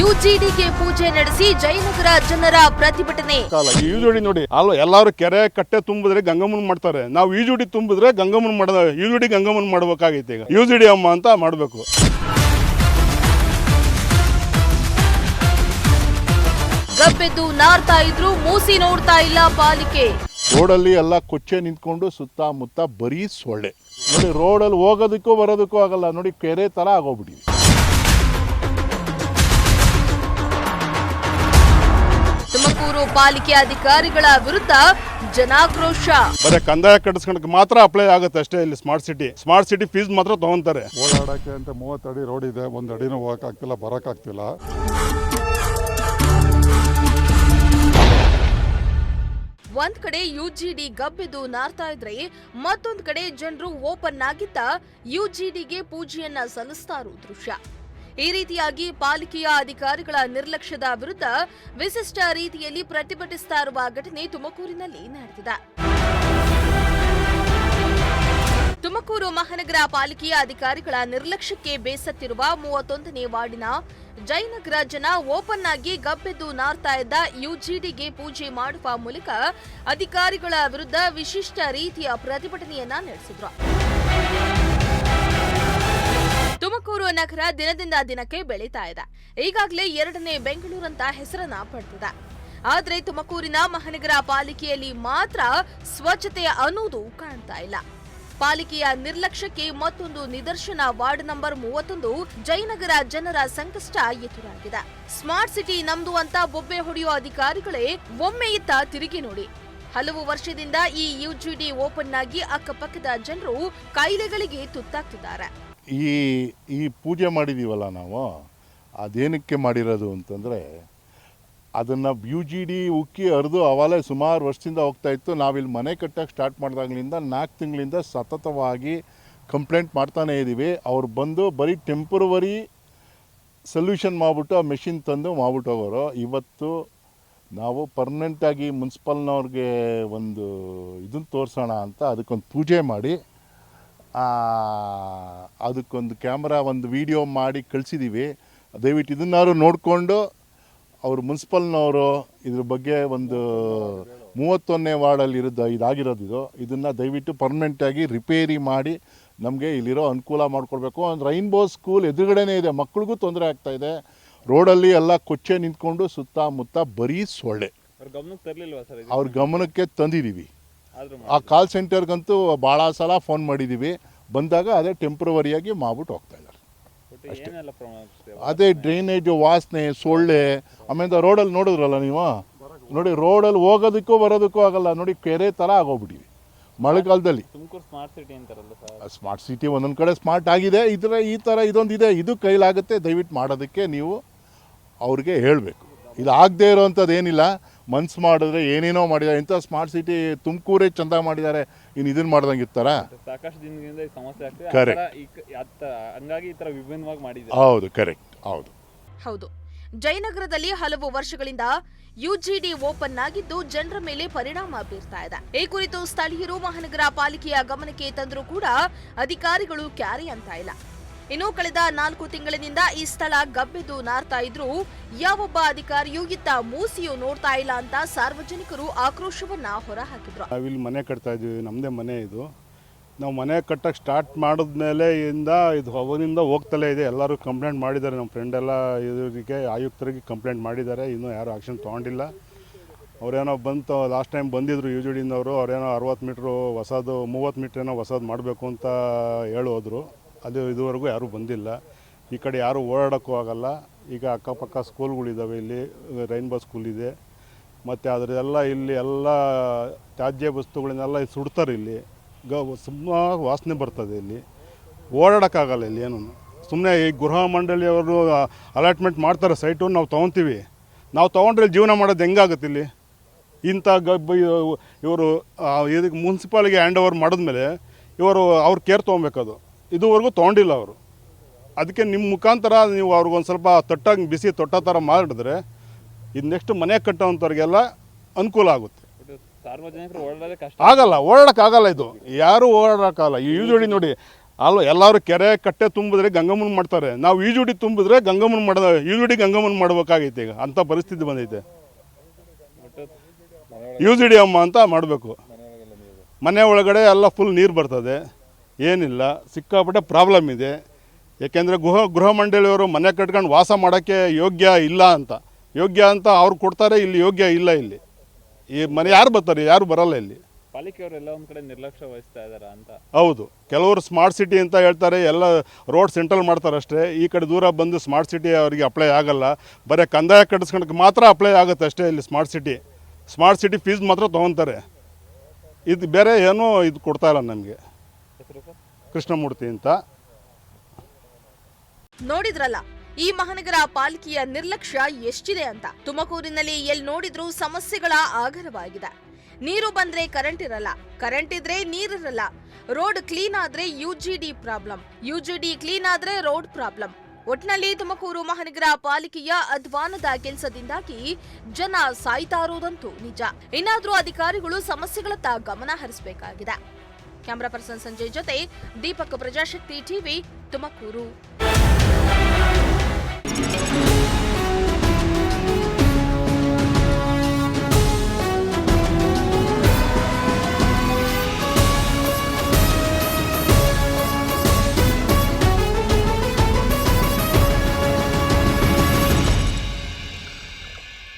ಯುಜಿಡಿಗೆ ಪೂಜೆ ನಡೆಸಿ ಜಯನಗರ ಜನರ ಪ್ರತಿಭಟನೆ. ಯುಜಿಡಿ ನೋಡಿ ಎಲ್ಲಾರು ಕೆರೆ ಕಟ್ಟೆ ತುಂಬಿದ್ರೆ ಗಂಗಮ್ಮನ್ ಮಾಡ್ತಾರೆ. ನಾವು ಯುಜಿಡಿ ತುಂಬಿದ್ರೆ ಗಂಗಮ್ಮನ್ ಮಾಡ ಯುಜಿಡಿ ಗಂಗಮ್ಮನ್ ಮಾಡ್ಬೇಕಾಗೈತೆ. ಈಗ ಯುಜಿಡಿ ಅಮ್ಮ ಅಂತ ಮಾಡಬೇಕು. ಗಬ್ಬೆದ್ದು ನಾರ್ತಾ ಇದ್ರು ಮೂಸಿ ನೋಡ್ತಾ ಇಲ್ಲ ಪಾಲಿಕೆ. ರೋಡಲ್ಲಿ ಎಲ್ಲ ಕೊಚ್ಚೆ ನಿಂತ್ಕೊಂಡು ಸುತ್ತಮುತ್ತ ಬರೀ ಸೊಳ್ಳೆ. ನೋಡಿ ರೋಡಲ್ಲಿ ಹೋಗೋದಕ್ಕೂ ಬರೋದಕ್ಕೂ ಆಗಲ್ಲ. ನೋಡಿ ಕೆರೆ ತರ ಆಗೋಗ್ಬಿಡಿ. ತುಮಕೂರು ಪಾಲಿಕೆ ಅಧಿಕಾರಿಗಳ ವಿರುದ್ಧ ಜನಾಕ್ರೋಶ. ಬರೀ ಕಂದಾಯ ಕಟ್ಟಿಸ್ಕೊಂಡಕ್ಕೆ ಮಾತ್ರ ಅಪ್ಲೈ ಆಗುತ್ತೆ ಅಷ್ಟೇ. ಇಲ್ಲಿ ಸ್ಮಾರ್ಟ್ ಸಿಟಿ ಫೀಸ್ ಮಾತ್ರ ತಗೊಂತಾರೆ. ಓಡಾಡಕ್ಕೆ ಅಂತ 30 ಅಡಿ ರೋಡ್ ಇದೆ, 1 ಅಡಿನೂ ಹೋಗಕ್ಕಾಗ್ತಿಲ್ಲ, ಬರೋಕ್ಕಾಗ್ತಿಲ್ಲ. ಒಂದ್ ಕಡೆ ಯುಜಿಡಿ ಗಬ್ಬೆದು ನಾರ್ತಾ ಇದ್ರೆ ಮತ್ತೊಂದ್ ಕಡೆ ಜನರು ಓಪನ್ ಆಗಿದ್ದ ಯುಜಿಡಿಗೆ ಪೂಜೆಯನ್ನ ಸಲ್ಲಿಸ್ತಾ ಇರೋ ದೃಶ್ಯ. ಈ ರೀತಿಯಾಗಿ ಪಾಲಿಕೆಯ ಅಧಿಕಾರಿಗಳ ನಿರ್ಲಕ್ಷ್ಯದ ವಿರುದ್ಧ ವಿಶಿಷ್ಟ ರೀತಿಯಲ್ಲಿ ಪ್ರತಿಭಟಿಸ್ತಾ ಇರುವ ಘಟನೆ ತುಮಕೂರಿನಲ್ಲಿ ನಡೆದಿದೆ. ತುಮಕೂರು ಮಹಾನಗರ ಪಾಲಿಕೆಯ ಅಧಿಕಾರಿಗಳ ನಿರ್ಲಕ್ಷ್ಯಕ್ಕೆ ಬೇಸತ್ತಿರುವ 31ನೇ ವಾರ್ಡಿನ ಜಯನಗರ ಜನ ಓಪನ್ ಆಗಿ ಗಬ್ಬೆದ್ದು ನಾರ್ತಾ ಇದ್ದ ಯುಜಿಡಿಗೆ ಪೂಜೆ ಮಾಡುವ ಮೂಲಕ ಅಧಿಕಾರಿಗಳ ವಿರುದ್ಧ ವಿಶಿಷ್ಟ ರೀತಿಯ ಪ್ರತಿಭಟನೆಯನ್ನ ನಡೆಸಿದ್ರು. ತುಮಕೂರು ನಗರ ದಿನದಿಂದ ದಿನಕ್ಕೆ ಬೆಳೀತಾ ಇದೆ. ಈಗಾಗಲೇ 2ನೇ ಬೆಂಗಳೂರಂತ ಹೆಸರನ್ನ ಪಡೆದಿದೆ. ಆದ್ರೆ ತುಮಕೂರಿನ ಮಹಾನಗರ ಪಾಲಿಕೆಯಲ್ಲಿ ಮಾತ್ರ ಸ್ವಚ್ಛತೆ ಅನ್ನೋದು ಕಾಣ್ತಾ ಇಲ್ಲ. ಪಾಲಿಕೆಯ ನಿರ್ಲಕ್ಷ್ಯಕ್ಕೆ ಮತ್ತೊಂದು ನಿದರ್ಶನ ವಾರ್ಡ್ ನಂಬರ್ 31 ಜಯನಗರ ಜನರ ಸಂಕಷ್ಟ ಎದುರಾಗಿದೆ. ಸ್ಮಾರ್ಟ್ ಸಿಟಿ ನಮ್ದು ಅಂತ ಬೊಬ್ಬೆ ಹೊಡೆಯೋ ಅಧಿಕಾರಿಗಳೇ ಒಮ್ಮೆ ಇತ್ತ ತಿರುಗಿ ನೋಡಿ. ಹಲವು ವರ್ಷದಿಂದ ಈ ಯುಜಿಡಿ ಓಪನ್ ಆಗಿ ಅಕ್ಕಪಕ್ಕದ ಜನರು ಕಾಯಿಲೆಗಳಿಗೆ ತುತ್ತಾಗ್ತಿದ್ದಾರೆ. ಈ ಪೂಜೆ ಮಾಡಿದೀವಲ್ಲ ನಾವು, ಅದೇನಕ್ಕೆ ಮಾಡಿರೋದು ಅಂತಂದರೆ, ಅದನ್ನು ಯುಜಿಡಿ ಉಕ್ಕಿ ಹರಿದು ಅವಾಗಲೇ ಸುಮಾರು ವರ್ಷದಿಂದ ಹೋಗ್ತಾ ಇತ್ತು. ನಾವಿಲ್ಲಿ ಮನೆ ಕಟ್ಟಕ್ಕೆ ಸ್ಟಾರ್ಟ್ ಮಾಡಿದಾಗಲಿಂದ 4 ತಿಂಗಳಿಂದ ಸತತವಾಗಿ ಕಂಪ್ಲೇಂಟ್ ಮಾಡ್ತಾನೇ ಇದ್ದೀವಿ. ಅವ್ರು ಬಂದು ಬರೀ ಟೆಂಪ್ರವರಿ ಸೊಲ್ಯೂಷನ್ ಮಾಡಿಬಿಟ್ಟು ಆ ಮೆಷಿನ್ ತಂದು ಮಾಡ್ಬಿಟ್ಟು ಹೋಗೋರು. ಇವತ್ತು ನಾವು ಪರ್ಮನೆಂಟಾಗಿ ಮುನ್ಸಿಪಲ್ನವ್ರಿಗೆ ಒಂದು ಇದನ್ನು ತೋರಿಸೋಣ ಅಂತ ಅದಕ್ಕೊಂದು ಪೂಜೆ ಮಾಡಿ ಅದಕ್ಕೊಂದು ಕ್ಯಾಮ್ರಾ ಒಂದು ವಿಡಿಯೋ ಮಾಡಿ ಕಳಿಸಿದ್ದೀವಿ. ದಯವಿಟ್ಟು ಇದನ್ನಾರು ನೋಡಿಕೊಂಡು ಅವರು ಮುನ್ಸಿಪಲ್ನವರು ಇದ್ರ ಬಗ್ಗೆ ಒಂದು 31ನೇ ವಾರ್ಡಲ್ಲಿ ಇದಾಗಿರೋದು ಇದನ್ನು ದಯವಿಟ್ಟು ಪರ್ಮನೆಂಟಾಗಿ ರಿಪೇರಿ ಮಾಡಿ ನಮಗೆ ಇಲ್ಲಿರೋ ಅನುಕೂಲ ಮಾಡಿಕೊಡ್ಬೇಕು. ಒಂದು ರೈನ್ಬೋ ಸ್ಕೂಲ್ ಎದುರುಗಡೆನೇ ಇದೆ, ಮಕ್ಕಳಿಗೂ ತೊಂದರೆ ಆಗ್ತಾಯಿದೆ. ರೋಡಲ್ಲಿ ಎಲ್ಲ ಕೊಚ್ಚೆ ನಿಂತ್ಕೊಂಡು ಸುತ್ತಮುತ್ತ ಬರೀ ಸೊಳ್ಳೆ. ಅವ್ರ ಗಮನಕ್ಕೆ ತಂದಿದ್ದೀವಿ. ಆ ಕಾಲ್ ಸೆಂಟರ್ಗಂತೂ ಭಾಳ ಸಲ ಫೋನ್ ಮಾಡಿದ್ದೀವಿ. ಬಂದಾಗ ಅದೇ ಟೆಂಪ್ರವರಿಯಾಗಿ ಮಾಡ್ಬಿಟ್ಟು ಹೋಗ್ತಾ ಇದ್ದಾರೆ. ಅದೇ ಡ್ರೈನೇಜ್ ವಾಸನೆ, ಸೊಳ್ಳೆ. ಆಮೇಲೆ ರೋಡಲ್ಲಿ ನೋಡಿದ್ರಲ್ಲ ನೀವು, ನೋಡಿ ರೋಡಲ್ಲಿ ಹೋಗೋದಕ್ಕೂ ಬರೋದಕ್ಕೂ ಆಗಲ್ಲ. ನೋಡಿ ಕೆರೆ ಥರ ಆಗೋಗ್ಬಿಟ್ಟಿವಿ ಮಳೆಗಾಲದಲ್ಲಿ. ಸ್ಮಾರ್ಟ್ ಸಿಟಿ ಒಂದೊಂದು ಕಡೆ ಸ್ಮಾರ್ಟ್ ಆಗಿದೆ. ಈ ಥರ ಇದೊಂದಿದೆ, ಇದು ಕೈಲಾಗುತ್ತೆ. ದಯವಿಟ್ಟು ಮಾಡೋದಕ್ಕೆ ನೀವು ಅವ್ರಿಗೆ ಹೇಳಬೇಕು. ಇದು ಆಗದೆ ಇರೋವಂಥದ್ದು ಏನಿಲ್ಲ. ಮನ್ಸು ಮಾಡಿದ್ರೆ ಏನೇನೋ ಮಾಡಿದ್ದಾರೆ. ಇಂಥ ಸ್ಮಾರ್ಟ್ ಸಿಟಿ ತುಮಕೂರೇ ಚಂದ ಮಾಡಿದ್ದಾರೆ. ಇನ್ನು ಇದನ್ನು ಮಾಡ್ದಂಗೆ ಇರ್ತಾರ? ಸಾಕಷ್ಟು ದಿನದಿಂದ ಸಮಸ್ಯೆ ಆಗ್ತಿದೆ. ಹಂಗಾಗಿ ಈ ತರ ವಿಭಿನ್ನವಾಗಿ ಮಾಡಿದ್ದಾರೆ. ಹೌದು, ಕರೆಕ್ಟ್. ಹೌದು, ಜಯನಗರದಲ್ಲಿ ಹಲವು ವರ್ಷಗಳಿಂದ ಯುಜಿಡಿ ಓಪನ್ ಆಗಿದ್ದು ಜನರ ಮೇಲೆ ಪರಿಣಾಮ ಬೀರ್ತಾ ಇದೆ. ಈ ಕುರಿತು ಸ್ಥಳೀಯರು ಮಹಾನಗರ ಪಾಲಿಕೆಯ ಗಮನಕ್ಕೆ ತಂದರೂ ಕೂಡ ಅಧಿಕಾರಿಗಳು ಕ್ಯಾರಿ ಅಂತ ಇಲ್ಲ. ಇನ್ನು ಕಳೆದ 4 ತಿಂಗಳಿನಿಂದ ಈ ಸ್ಥಳ ಗಬ್ಬೆದ್ದು ನಾರ್ತಾ ಇದ್ರೂ ಯಾವೊಬ್ಬ ಅಧಿಕಾರಿಯೂ ಇತ್ತ ಮೂಸಿಯೂ ನೋಡ್ತಾ ಇಲ್ಲ ಅಂತ ಸಾರ್ವಜನಿಕರು ಆಕ್ರೋಶವನ್ನ ಹೊರಹಾಕಿದ್ರು. ನಾವಿಲ್ಲಿ ಮನೆ ಕಟ್ತಾ ಇದೀವಿ, ನಮ್ಮದೇ ಮನೆ ಇದು. ನಾವು ಮನೆ ಕಟ್ಟಕ್ಕೆ ಸ್ಟಾರ್ಟ್ ಮಾಡಿದ್ಮೇಲೆ ಇದು ಅವನಿಂದ ಹೋಗ್ತಲೇ ಇದೆ. ಎಲ್ಲರೂ ಕಂಪ್ಲೇಂಟ್ ಮಾಡಿದ್ದಾರೆ. ನಮ್ಮ ಫ್ರೆಂಡ್ ಎಲ್ಲ ಇವರಿಗೆ ಆಯುಕ್ತರಿಗೆ ಕಂಪ್ಲೇಂಟ್ ಮಾಡಿದ್ದಾರೆ. ಇನ್ನೂ ಯಾರು ಆಕ್ಷನ್ ತೊಗೊಂಡಿಲ್ಲ. ಅವರೇನೋ ಬಂತು, ಲಾಸ್ಟ್ ಟೈಮ್ ಬಂದಿದ್ರು ಯುಜಿಡಿಯಿಂದವರು. ಅವರೇನೋ 60 ಮೀಟ್ರು ಹೊಸದು, 30 ಮೀಟ್ರ್ ಏನೋ ಹೊಸದು ಮಾಡಬೇಕು ಅಂತ ಹೇಳೋದ್ರು. ಅದು ಇದುವರೆಗೂ ಯಾರೂ ಬಂದಿಲ್ಲ. ಈ ಕಡೆ ಯಾರೂ ಓಡಾಡೋಕ್ಕೂ ಆಗಲ್ಲ. ಈಗ ಅಕ್ಕಪಕ್ಕ ಸ್ಕೂಲ್ಗಳಿದ್ದಾವೆ. ಇಲ್ಲಿ ರೈನ್ಬೋ ಸ್ಕೂಲ್ ಇದೆ. ಮತ್ತು ಅದರೆಲ್ಲ ಇಲ್ಲಿ ಎಲ್ಲ ತ್ಯಾಜ್ಯ ವಸ್ತುಗಳನ್ನೆಲ್ಲ ಸುಡ್ತಾರೆ. ಇಲ್ಲಿ ಸುಮ್ಮನೆ ವಾಸನೆ ಬರ್ತದೆ. ಇಲ್ಲಿ ಓಡಾಡೋಕ್ಕಾಗಲ್ಲ. ಇಲ್ಲಿ ಏನು ಸುಮ್ಮನೆ ಈ ಗೃಹ ಮಂಡಳಿಯವರು ಅಲಾಟ್ಮೆಂಟ್ ಮಾಡ್ತಾರೆ ಸೈಟು, ನಾವು ತೊಗೊತೀವಿ. ನಾವು ತೊಗೊಂಡ್ರೆ ಜೀವನ ಮಾಡೋದು ಹೆಂಗಾಗುತ್ತೆ ಇಲ್ಲಿ? ಇಂಥ ಇವರು ಇದಕ್ಕೆ ಮುನ್ಸಿಪಾಲಿಗೆ ಹ್ಯಾಂಡ್ ಓವರ್ ಮಾಡಿದ್ಮೇಲೆ ಅವ್ರು ಕೇರ್ ತೊಗೊಬೇಕದು. ಇದುವರೆಗೂ ತೊಗೊಂಡಿಲ್ಲ ಅವರು. ಅದಕ್ಕೆ ನಿಮ್ಮ ಮುಖಾಂತರ ನೀವು ಅವ್ರಿಗೊಂದು ಸ್ವಲ್ಪ ತೊಟ್ಟಾಗಿ ಬಿಸಿ ತೊಟ್ಟ ಥರ ಮಾಡಿದ್ರೆ ಇದು ನೆಕ್ಸ್ಟ್ ಮನೆ ಕಟ್ಟೋವಂಥವ್ರಿಗೆಲ್ಲ ಅನುಕೂಲ ಆಗುತ್ತೆ. ಸಾರ್ವಜನಿಕರು ಓಡಾಡೋದೇ ಕಷ್ಟ ಆಗಲ್ಲ, ಓಡಾಡೋಕ್ಕಾಗಲ್ಲ. ಇದು ಯಾರೂ ಓಡಾಡೋಕ್ಕಾಗಲ್ಲ. ಈ ಯುಜಿಡಿ ನೋಡಿ ಎಲ್ಲರೂ ಕೆರೆ ಕಟ್ಟೆ ತುಂಬಿದ್ರೆ ಗಂಗಮ್ಮನ ಮಾಡ್ತಾರೆ, ನಾವು ಈಜುಡಿ ತುಂಬಿದ್ರೆ ಗಂಗಮ್ಮನ ಈಜುಡಿ ಗಂಗಮ್ಮನ ಮಾಡ್ಬೇಕಾಗೈತೆ. ಈಗ ಅಂಥ ಪರಿಸ್ಥಿತಿ ಬಂದೈತೆ. ಯೂಜಿಡಿ ಅಮ್ಮ ಅಂತ ಮಾಡಬೇಕು. ಮನೆ ಒಳಗಡೆ ಎಲ್ಲ ಫುಲ್ ನೀರು ಬರ್ತದೆ, ಏನಿಲ್ಲ, ಸಿಕ್ಕಾಪಟ್ಟೆ ಪ್ರಾಬ್ಲಮ್ ಇದೆ. ಏಕೆಂದರೆ ಗೃಹ ಮಂಡಳಿಯವರು ಮನೆ ಕಟ್ಕೊಂಡು ವಾಸ ಮಾಡೋಕ್ಕೆ ಯೋಗ್ಯ ಅಂತ ಅವ್ರು ಕೊಡ್ತಾರೆ, ಇಲ್ಲಿ ಯೋಗ್ಯ ಇಲ್ಲ. ಇಲ್ಲಿ ಈ ಮನೆ ಯಾರು ಬರ್ತಾರೆ, ಯಾರು ಬರಲ್ಲ ಇಲ್ಲಿ. ಪಾಲಿಕೆಯವರೆಲ್ಲ ಒಂದು ಕಡೆ ನಿರ್ಲಕ್ಷ್ಯ ವಹಿಸ್ತಾ ಇದ್ದಾರೆ ಅಂತ. ಹೌದು, ಕೆಲವರು ಸ್ಮಾರ್ಟ್ ಸಿಟಿ ಅಂತ ಹೇಳ್ತಾರೆ, ಎಲ್ಲ ರೋಡ್ ಸೆಂಟ್ರಲ್ ಮಾಡ್ತಾರೆ ಅಷ್ಟೇ. ಈ ಕಡೆ ದೂರ ಬಂದು ಸ್ಮಾರ್ಟ್ ಸಿಟಿ ಅವರಿಗೆ ಅಪ್ಲೈ ಆಗಲ್ಲ, ಬರೀ ಕಂದಾಯ ಕಟ್ಟಿಸ್ಕೊಳಕ್ಕೆ ಮಾತ್ರ ಅಪ್ಲೈ ಆಗುತ್ತೆ ಅಷ್ಟೇ. ಇಲ್ಲಿ ಸ್ಮಾರ್ಟ್ ಸಿಟಿ ಫೀಸ್ ಮಾತ್ರ ತೊಗೊತಾರೆ, ಇದು ಬೇರೆ ಏನೂ ಇದು ಕೊಡ್ತಾ ಇಲ್ಲ ನಮಗೆ. ಕೃಷ್ಣಮೂರ್ತಿ ಅಂತ. ನೋಡಿದ್ರಲ್ಲ ಈ ಮಹಾನಗರ ಪಾಲಿಕೆಯ ನಿರ್ಲಕ್ಷ್ಯ ಎಷ್ಟಿದೆ ಅಂತ. ತುಮಕೂರಿನಲ್ಲಿ ಎಲ್ಲಿ ನೋಡಿದ್ರೂ ಸಮಸ್ಯೆಗಳ ಆಗರವಾಗಿದೆ. ನೀರು ಬಂದ್ರೆ ಕರೆಂಟ್ ಇರಲ್ಲ, ಕರೆಂಟ್ ಇದ್ರೆ ನೀರಿರಲ್ಲ, ರೋಡ್ ಕ್ಲೀನ್ ಆದ್ರೆ ಯುಜಿಡಿ ಪ್ರಾಬ್ಲಮ್, ಯುಜಿಡಿ ಕ್ಲೀನ್ ಆದ್ರೆ ರೋಡ್ ಪ್ರಾಬ್ಲಮ್. ಒಟ್ನಲ್ಲಿ ತುಮಕೂರು ಮಹಾನಗರ ಪಾಲಿಕೆಯ ಅಧ್ವಾನದ ಕೆಲಸದಿಂದಾಗಿ ಜನ ಸಾಯ್ತಾ ಇರೋದಂತೂ ನಿಜ. ಇನ್ನಾದ್ರೂ ಅಧಿಕಾರಿಗಳು ಸಮಸ್ಯೆಗಳತ್ತ ಗಮನ ಹರಿಸಬೇಕಾಗಿದೆ. ಕ್ಯಾಮರಾ ಪರ್ಸನ್ ಸಂಜಯ್ ಜೊತೆ ದೀಪಕ್, ಪ್ರಜಾಶಕ್ತಿ ಟಿವಿ, ತುಮಕೂರು.